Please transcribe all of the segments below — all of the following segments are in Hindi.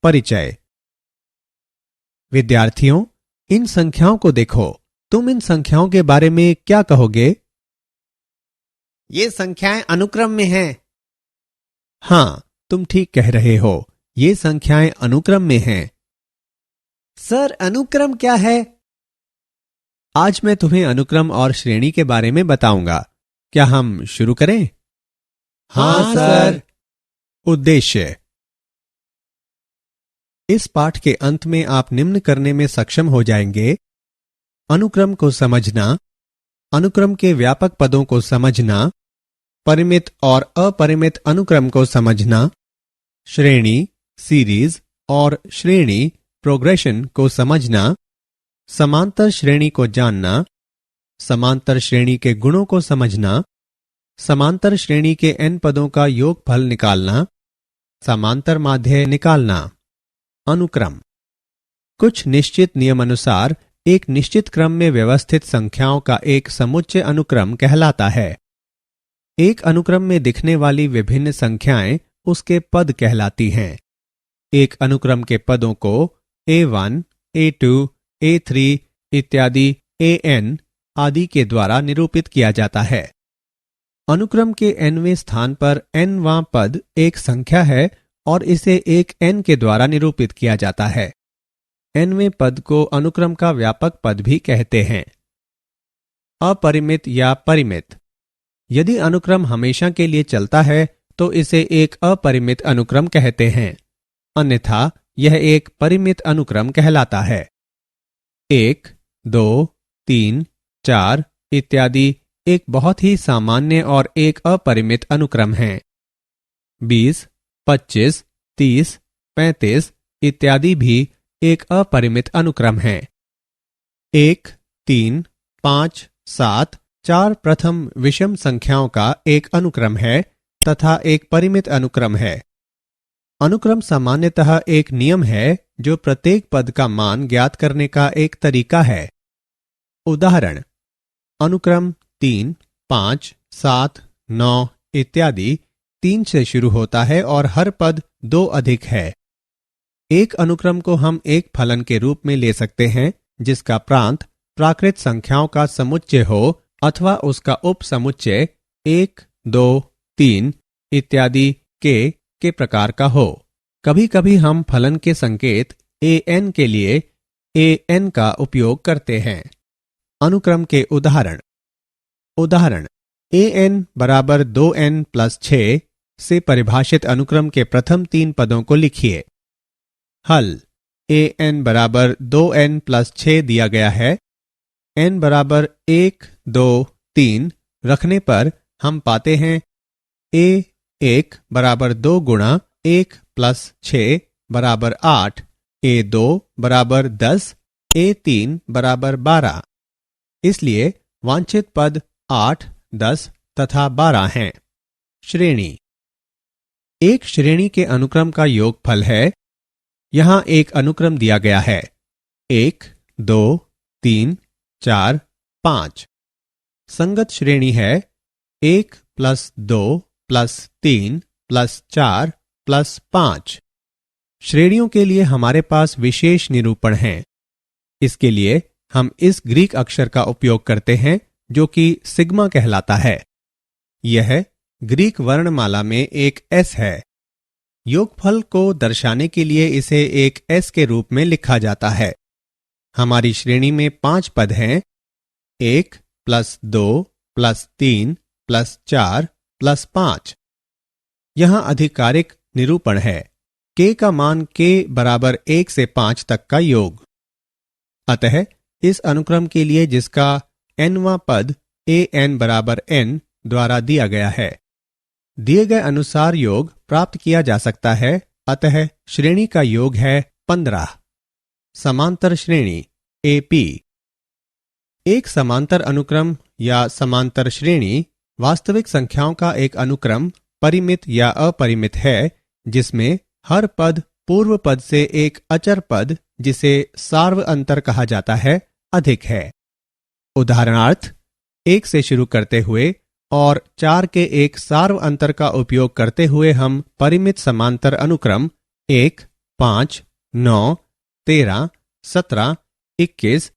परिचय। विद्यार्थियों, इन संख्याओं को देखो। तुम इन संख्याओं के बारे में क्या कहोगे? ये संख्याएं अनुक्रम में हैं। हाँ, तुम ठीक कह रहे हो। ये संख्याएं अनुक्रम में हैं। सर, अनुक्रम क्या है? आज मैं तुम्हें अनुक्रम और श्रेणी के बारे में बताऊंगा। क्या हम शुरू करें? हाँ सर। उद्देश्य। इस पाठ के अंत में आप निम्न करने में सक्षम हो जाएंगे: अनुक्रम को समझना, अनुक्रम के व्यापक पदों को समझना, परिमित और अपरिमित अनुक्रम को समझना, श्रेणी, सीरीज और श्रेणी, प्रोग्रेशन को समझना, समांतर श्रेणी को जानना, समांतर श्रेणी के गुणों को समझना, समांतर श्रेणी के n पदों का योगफल निकालना, समांतर माध्य निकालना। अनुक्रम कुछ निश्चित नियमानुसार एक निश्चित क्रम में व्यवस्थित संख्याओं का एक समुच्चय अनुक्रम कहलाता है। एक अनुक्रम में दिखने वाली विभिन्न संख्याएं उसके पद कहलाती हैं। एक अनुक्रम के पदों को A1, A2, A3 इत्यादि AN आदि के द्वारा निरूपित किया जाता है। अनुक्रम के nवें स्थान पर nवां पद एक संख्या है और इसे एक n के द्वारा निरूपित किया जाता है। nवें पद को अनुक्रम का व्यापक पद भी कहते हैं। अपरिमित या परिमित। यदि अनुक्रम हमेशा के लिए चलता है तो इसे एक अपरिमित अनुक्रम कहते हैं, अन्यथा यह एक परिमित अनुक्रम कहलाता है। 1, 2, 3, 4 इत्यादि एक बहुत ही सामान्य और एक अपरिमित अनुक्रम है। 20, 25, 30, 35 इत्यादि भी एक अपरिमित अनुक्रम है। 1, 3, 5, 7, 4 प्रथम विषम संख्याओं का एक अनुक्रम है तथा एक परिमित अनुक्रम है। अनुक्रम सामान्यतः एक नियम है जो प्रत्येक पद का मान ज्ञात करने का एक तरीका है। उदाहरण: अनुक्रम 3, 5, 7, 9 इत्यादि 3 से शुरू होता है और हर पद 2 अधिक है। एक अनुक्रम को हम एक फलन के रूप में ले सकते हैं जिसका प्रांत प्राकृत संख्याओं का समुच्चय हो अथवा उसका उपसमुच्चय 1, 2, 3 इत्यादि के प्रकार का हो। कभी कभी हम फलन के संकेत an के लिए an का उपयोग करते हैं। अनुक्रम के उदाहरण: an बराबर 2n प्लस 6 से परिभाषित अनुक्रम के प्रथम 3 पदों को लिखिए। हल: an बराबर 2n प्लस 6 दिया गया है। n बराबर 1, 2, 3 रखने पर हम पाते हैं a1 बराबर 2 गुणा 1 प्लस 6 बराबर 8, a2 बराबर 10, a3 बराबर 12। इसलिए वांछित पद 8, 10 तथा 12 हैं। श्रेणी एक श्रेणी के अनुक्रम का योगफल है। यहां एक अनुक्रम दिया गया है: 1, 2, 3, 4, 5। संगत श्रेणी है 1 प्लस 2 प्लस 3 प्लस 4 प्लस 5। श्रेणियों के लिए हमारे पास विशेष निरूपण हैं। इसके लिए हम इस ग्रीक अक्षर का उपयोग करते हैं जो कि सिग्मा कहलाता है। यह ग्रीक वर्णमाला में एक S है। योगफल को दर्शाने के लिए इसे एक S के रूप में लिखा जाता है। हमारी श्रेणी में 5 पद हैं: 1 प्लस 2 प्लस 3 प्लस 4 प्लस 5। यहां आधिकारिक निरूपण है: k का मान k बराबर 1 से 5 तक का योग। अतः इस अनुक्रम के लिए जिसका nवां पद an बराबर n द्वारा दिया गया है, दिए गए अनुसार योग प्राप्त किया जा सकता है। अतः श्रेणी का योग है 15। समांतर श्रेणी AP। एक समांतर अनुक्रम या समांतर श्रेणी वास्तविक संख्याओं का एक अनुक्रम, परिमित या अपरिमित है, जिसमें हर पद पूर्व पद से एक अचर पद, जिसे सार्व अंतर कहा जाता है, अधिक है। उदाहरणार्थ, 1 से शुरू करते हुए और 4 के एक सार्व अंतर का उपयोग करते हुए हम परिमित समांतर अनुक्रम 1, 5, 9, 13, 17, 21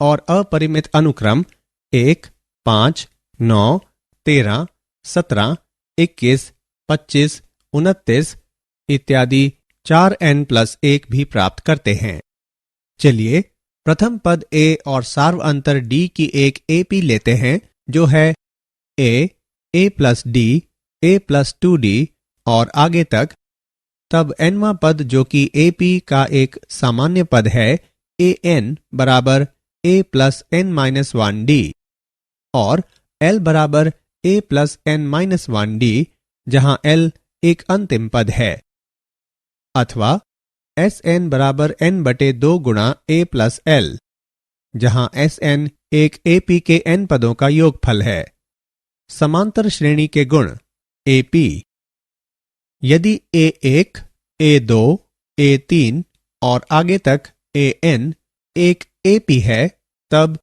और अपरिमित अनुक्रम 1, 5, 9, 13, 17, 21, 25, 29 इत्यादि 4n+1 भी प्राप्त करते हैं। चलिए प्रथम पद a और सार्व अंतर d की एक AP लेते हैं जो है a+d, a+2d और आगे तक। तब nवां पद जो कि AP का एक सामान्य पद है an बराबर a+n-1d और l बराबर a+n-1d जहां l एक अंतिम पद है, अथवा Sn बराबर n/2 गुणा a+l जहां Sn एक AP के n पदों का योगफल है। समांतर श्रेणी के गुण AP। यदि a1, a2, a3 और आगे तक an एक AP है तब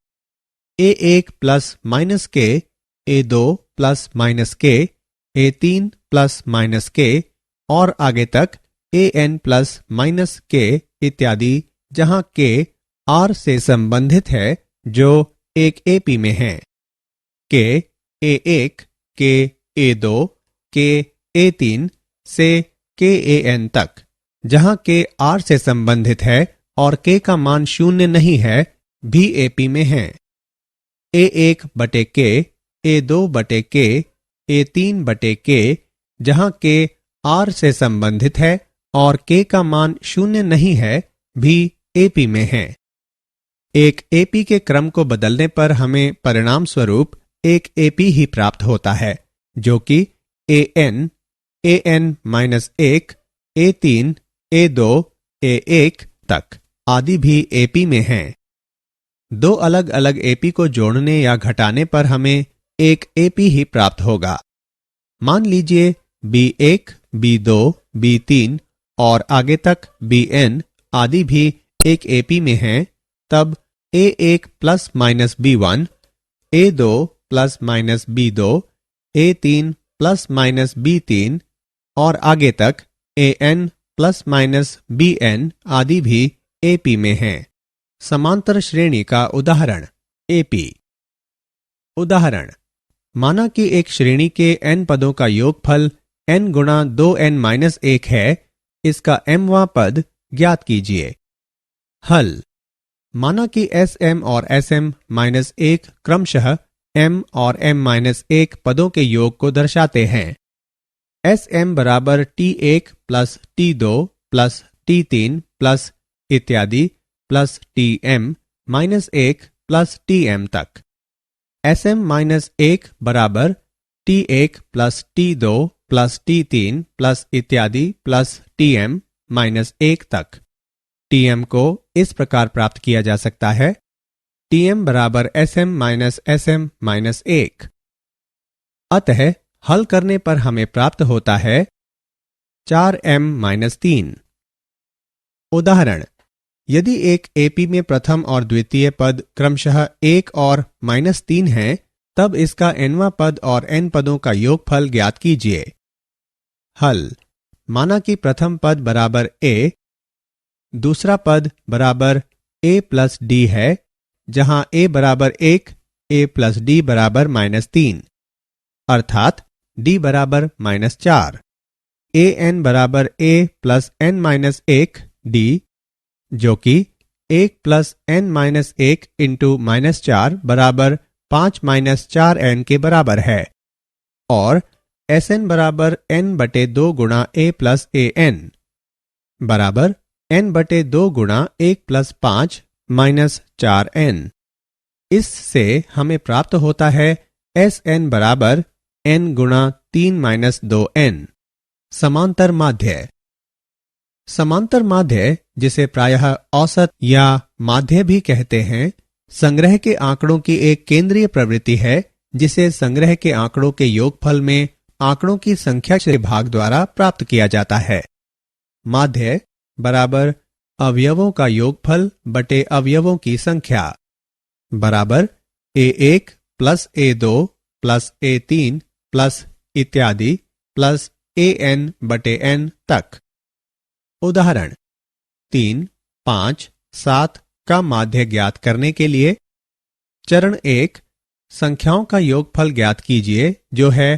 a1 plus minus k, a2 plus minus k, a3 plus minus k और आगे तक an प्लस माइनस k इत्यादि जहां k r से संबंधित है जो एक AP में है। k a1, k a2, k a3 से k an तक जहां k r से संबंधित है और k का मान शून्य नहीं है भी AP में है। a1 बटे k, a2 बटे k, a3 बटे k जहां k r से संबंधित है और k का मान शून्य नहीं है भी AP में है। एक AP के क्रम को बदलने पर हमें परिणाम स्वरूप एक AP ही प्राप्त होता है जो कि an, an-1, a3, a2, a1 तक आदि भी AP में हैं। दो अलग अलग AP को जोड़ने या घटाने पर हमें एक AP ही प्राप्त होगा। मान लीजिए B1, B2, B3 और आगे तक Bn आदि भी एक AP में हैं, तब A1 plus minus B1, A2 plus minus B2, A3 plus minus B3 और आगे तक An प्लस माइनस Bn आदि भी AP में हैं। समांतर श्रेणी का उदाहरण AP। उदाहरण, माना कि एक श्रेणी के n पदों का योगफल n गुणा 2n-1 है। इसका mवां पद ज्ञात कीजिए। हल, माना कि Sm और Sm-1 क्रमशः m और m-1 पदों के योग को दर्शाते हैं। Sm बराबर t1 plus t2 plus t3 plus इत्यादि प्लस tm-1 प्लस tm तक। Sm-1 बराबर t1 plus t2 plus t3 plus इत्यादि प्लस tm-1 तक। tm को इस प्रकार प्राप्त किया जा सकता है tm बराबर Sm-Sm-1। अतः हल करने पर हमें प्राप्त होता है 4m-3। उदाहरण, यदि एक AP में प्रथम और द्वितीय पद क्रमशः 1 और -3 हैं, तब इसका nवां पद और n पदों का योगफल ज्ञात कीजिए। हल, माना कि प्रथम पद बराबर a, दूसरा पद बराबर a प्लस d है, जहां a बराबर 1, a प्लस d बराबर -3, अर्थात d बराबर -4। an बराबर a प्लस n-1 d जो कि 1 प्लस n-1 इंटू -4 बराबर 5-4n के बराबर है और Sn बराबर n/2 गुणा a प्लस an बराबर n/2 गुणा 1 प्लस 5 -4n। इससे हमें प्राप्त होता है Sn बराबर n गुणा 3-2n। समांतर माध्य। समांतर माध्य, जिसे प्रायः औसत या माध्य भी कहते हैं, संग्रह के आंकड़ों की एक केंद्रीय प्रवृत्ति है जिसे संग्रह के आंकड़ों के योगफल में आंकड़ों की संख्या के भाग द्वारा प्राप्त किया जाता है। माध्य बराबर अवयवों का योगफल बटे अवयवों की संख्या बराबर a1 plus a2 plus a3 plus इत्यादि प्लस an बटे n तक। उदाहरण, 3, 5, 7 का माध्य ज्ञात करने के लिए चरण 1 संख्याओं का योगफल ज्ञात कीजिए जो है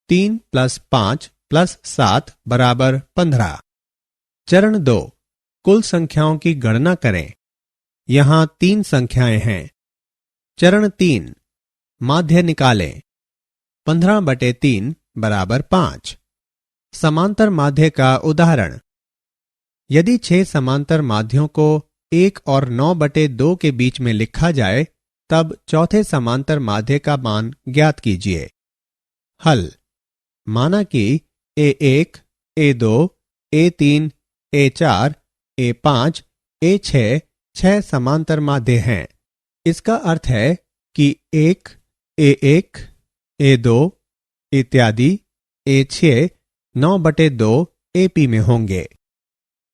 3 + 5 + 7 = 15। चरण 2 कुल संख्याओं की गणना करें। यहां 3 संख्याएं हैं। चरण 3 माध्य निकालें। 15/3 = 5। समांतर माध्य का उदाहरण। यदि 6 समांतर माध्यों को 1 और 9/2 के बीच में लिखा जाए तब चौथे समांतर माध्य का मान ज्ञात कीजिए। हल। माना कि A1, A2, A3, A4, A5, A6 6 समांतर माध्य हैं। इसका अर्थ है कि 1, A1, A2 इत्यादि A6 9/2 AP में होंगे।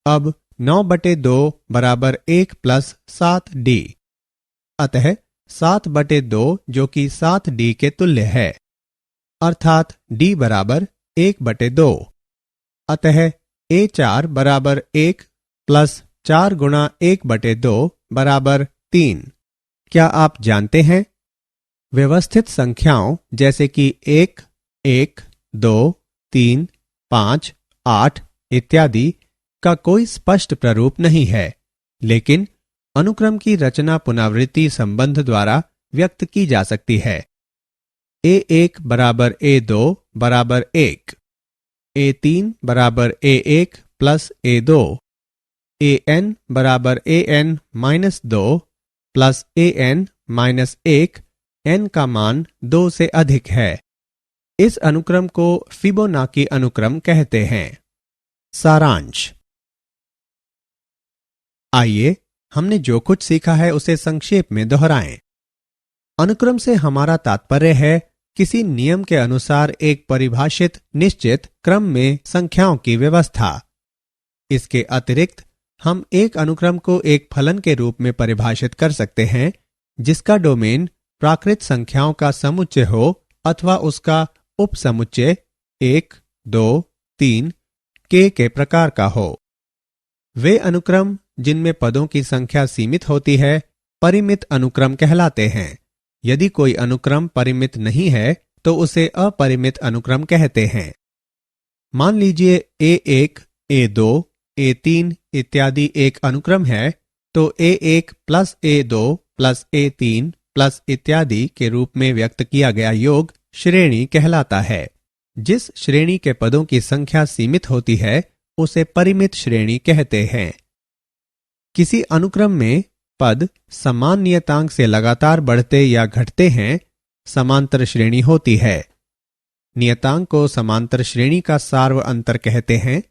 अब 9/2 = 1 + 7D। अतः 7/2 जो कि 7D के तुल्य है, अर्थात D = 1/2। अतः A4 = 1 + 4 × 1/2 = 3। क्या आप जानते हैं व्यवस्थित संख्याओं जैसे कि 1, 1, 2, 3, 5, 8 इत्यादि का कोई स्पष्ट प्रारूप नहीं है, लेकिन अनुक्रम की रचना पुनरावृत्ति संबंध द्वारा व्यक्त की जा सकती है। A1 = A2 = 1, A3 = A1 + A2, AN = AN-2 + AN-1, n का मान 2 से अधिक है। इस अनुक्रम को फिबोनाची अनुक्रम कहते हैं। सारांश। आइए हमने जो कुछ सीखा है उसे संक्षेप में दोहराएं। अनुक्रम से हमारा तात्पर्य है किसी नियम के अनुसार एक परिभाषित निश्चित क्रम में संख्याओं की व्यवस्था। इसके अतिरिक्त हम एक अनुक्रम को एक फलन के रूप में परिभाषित कर सकते हैं जिसका डोमेन प्राकृत संख्याओं का समुच्चय हो अथवा उसका उपसमुच्चय 1, 2, 3 के प्रकार का हो। वे अनुक्रम जिनमें पदों की संख्या सीमित होती है परिमित अनुक्रम कहलाते हैं। यदि कोई अनुक्रम परिमित नहीं है तो उसे अपरिमित अनुक्रम कहते हैं। मान लीजिए A1, A2, A3 इत्यादि एक अनुक्रम है तो A1 + A2 + A3 + इत्यादि के रूप में व्यक्त किया गया योग श्रेणी कहलाता है। जिस श्रेणी के पदों की संख्या सीमित होती है उसे परिमित श्रेणी कहते हैं। किसी अनुक्रम में पद समान नियतांक से लगातार बढ़ते या घटते हैं समांतर श्रेणी होती है। नियतांक को समांतर श्रेणी का सार्व अंतर कहते हैं।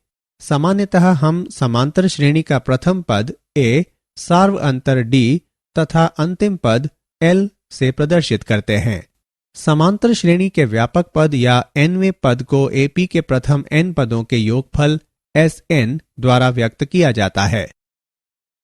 सामान्यतः हम समांतर श्रेणी का प्रथम पद A सार्व अंतर D तथा अंतिम पद L से प्रदर्शित करते हैं। समांतर श्रेणी के व्यापक पद या nवें पद को AP के प्रथम n पदों के योगफल Sn द्वारा व्यक्त किया जाता है।